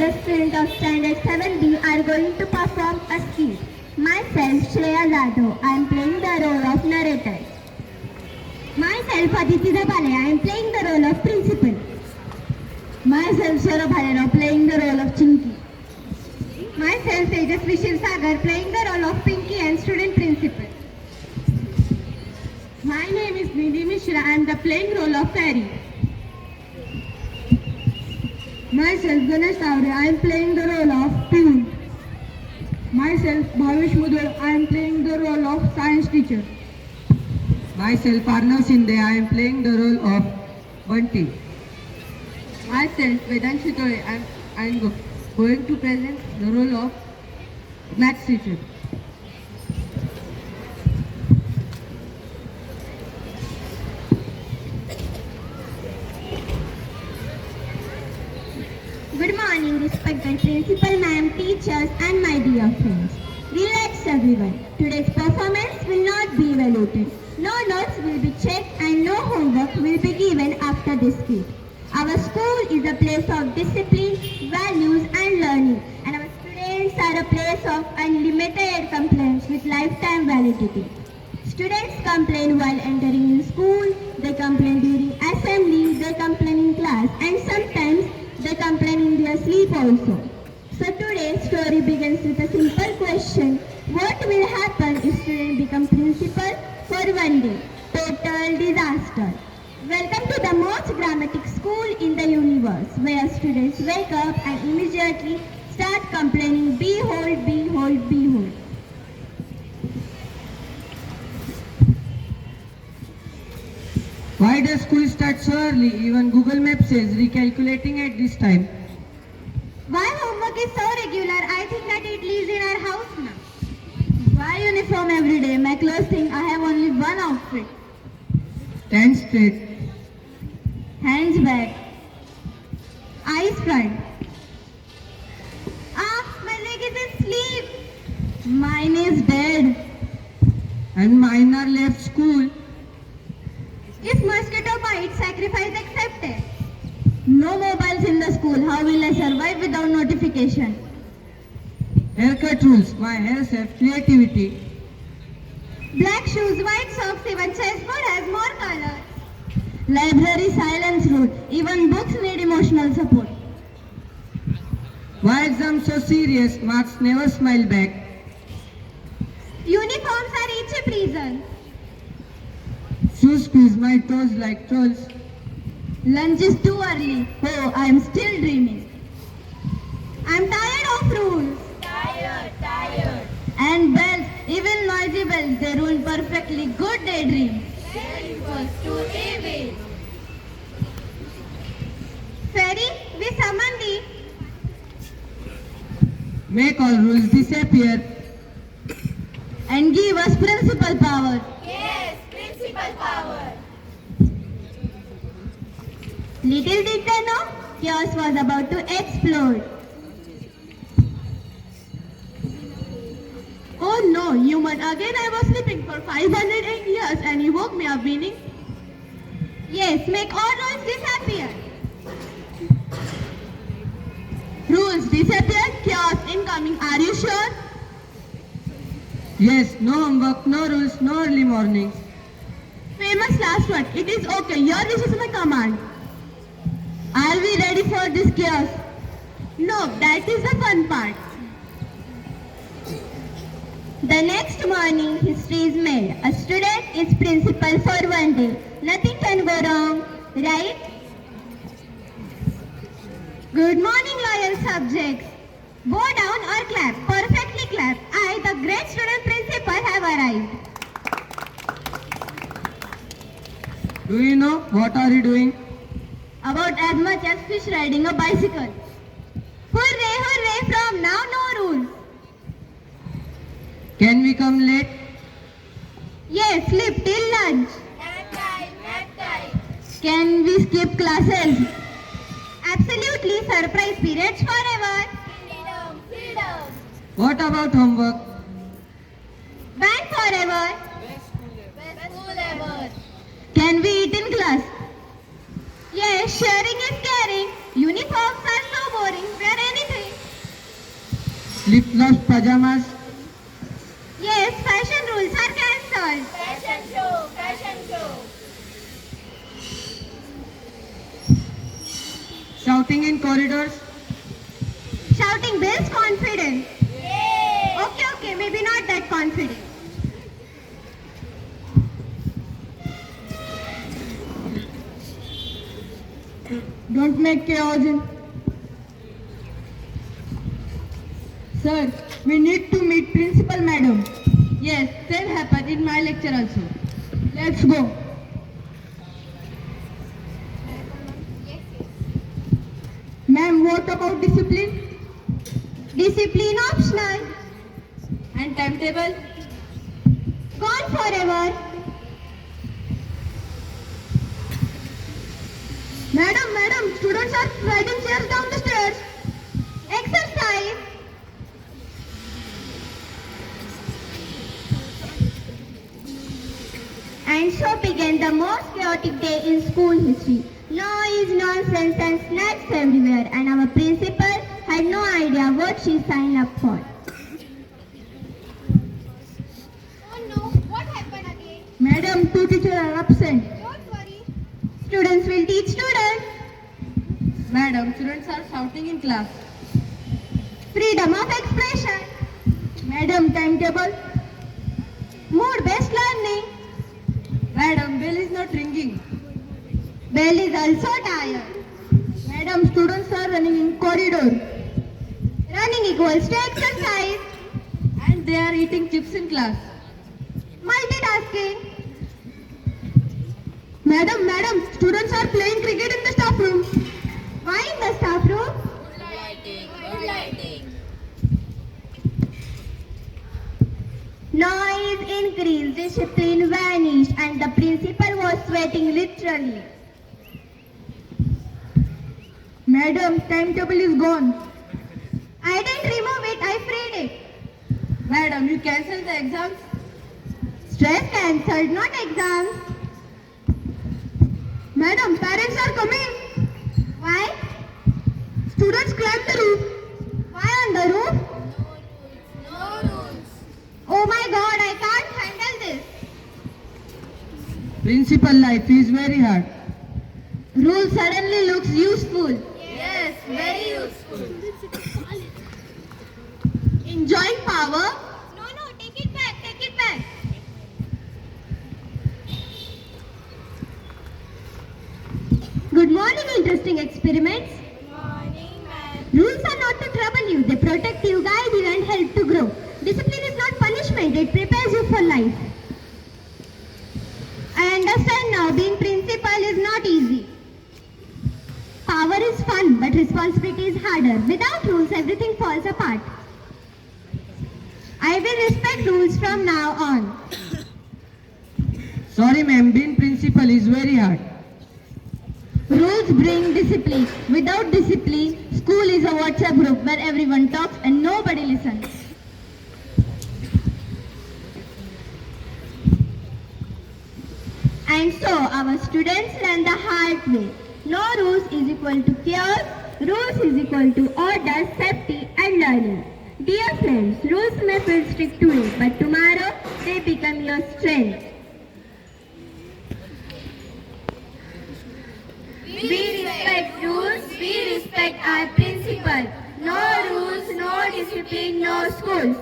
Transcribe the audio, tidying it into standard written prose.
the students of Standard 7B are going to perform a skit. Myself, Shreya Jadhav, I am playing the role of narrator. Myself, Aditi Dabale, I am playing the role of principal. Myself, Saurabh Bharera, playing the role of Chinky. Myself, Tejasvi Shivsagar, playing the role of Pinky and student principal. My name is Nidhi Mishra, I am the playing role of Fairy. Myself, Ganesh Tavre, I am playing the role of Pune. Myself, Bhavesh Mudhol, I am playing the role of science teacher. Myself, Arnav Shinde, I am playing the role of Bunty. Myself, Vedant Chitore, I am going to present the role of maths teacher. Good morning, respected principal ma'am, teachers and my dear friends. Relax everyone. Today's performance will not be evaluated. No notes will be checked and no homework will be given after this skit. Our school is a place of discipline, values and learning, and our students are a place of unlimited complaints with lifetime validity. Students complain while entering in school, they complain during assembly, they complain in class, and sometimes they complain in their sleep also. So today's story begins with a simple question. What will happen if students become principal for one day? Total disaster. Welcome to the most dramatic school in the universe, where students wake up and immediately start complaining, behold, behold, behold. Why does school start so early? Even Google Maps says recalculating at this time. Why homework is so regular? I think that it lives in our house now. Why uniform every day? My clothes think I have only one outfit. Stand straight. Hands back. Eyes front. My leg is asleep. Mine is dead. And mine are left school. If mosquito bites, sacrifice accepted. No mobiles in the school. How will I survive without notification? Haircut rules. My hairs have creativity. Black shoes, white socks, even chessboard has more colors. Library silence rule. Even books need emotional support. Why exams so serious? Marks never smile back. Uniforms are each a prison. Shoes squeeze my toes like trolls. Lunch is too early. Oh, I am still dreaming. I am tired of rules. Tired. And bells, even noisy bells, they rule perfectly. Good daydream. Then equals to evil. Fairy, we summon thee. Make all rules disappear. And give us principal power. Yes, principal power. Little did they know, chaos was about to explode. Oh no, human, again I was sleeping for 508 years and you woke me up meaning? Yes, make all rules disappear. Rules disappear, chaos incoming, are you sure? Yes, no homework, no rules, no early mornings. Famous last one, it is okay, your wish is my command. Are we ready for this chaos? No, that is the fun part. The next morning, history is made. A student is principal for one day. Nothing can go wrong, right? Good morning, loyal subjects. Bow down or clap. Perfectly clap. I, the great student principal, have arrived. Do you know what are you doing? About as much as fish riding a bicycle. Hooray, hooray, from now no rules. Can we come late? Yes, sleep till lunch. Nap time. Can we skip classes? Absolutely, surprise periods forever. Freedom. What about homework? Band forever. Best school ever. Can we eat in class? Yes, sharing is caring. Uniforms are so boring. Wear anything. flip-flops, pajamas, Yes, fashion rules are cancelled. Fashion show. Fashion show. shouting in corridors, Shouting builds confidence. Yay! Okay, maybe not that confident. don't make chaos in. Sir, we need to meet principal madam. Yes, same happened in my lecture also. Let's go. Ma'am, what about discipline Discipline optional. and timetable? Gone forever. Madam, students are riding chairs down the stairs. Exercise. And so began the most chaotic day in school history. Noise, nonsense and snacks everywhere, and our principal had no idea what she signed up for. Oh no, what happened again? Madam, two teachers are absent. Don't worry. Students will teach students. Madam, students are shouting in class. Freedom of expression. Madam, timetable. Mood-based learning. Madam, bell is not ringing. Bell is also tired. Madam, students are running in corridor. Running equals to exercise. And they are eating chips in class. Multitasking. Madam, students are playing cricket in the staff room. Why in the staff room? Good lighting. Good lighting. Noise increased, discipline vanished, and the principal was sweating literally. Madam, timetable is gone. I didn't remove it, I freed it. Madam, you cancelled the exams. Stress cancelled, not exams. Madam, parents are coming. Why? Students climb the roof. Why on the roof? No rules. Oh my god, I can't handle this. Principal life is very hard. Rule suddenly looks useful. Yes, very useful. Enjoying power? No, take it back, take it back. Good morning, interesting experiments. Morning, ma'am. Rules are not to trouble you, they protect you, guide you, and help to grow. Discipline is not punishment, it prepares you for life. I understand now, being principal is not easy. Power is fun, but responsibility is harder. Without rules, everything falls apart. I will respect rules from now on. Sorry ma'am, being principal is very hard. Rules bring discipline. Without discipline, school is a WhatsApp group where everyone talks and nobody listens. And so our students learn the hard way. No rules is equal to chaos. Rules is equal to order, safety and learning. Dear friends, rules may feel strict today, but tomorrow they become your strength. We respect rules, we respect our principal. No rules, no discipline, no schools.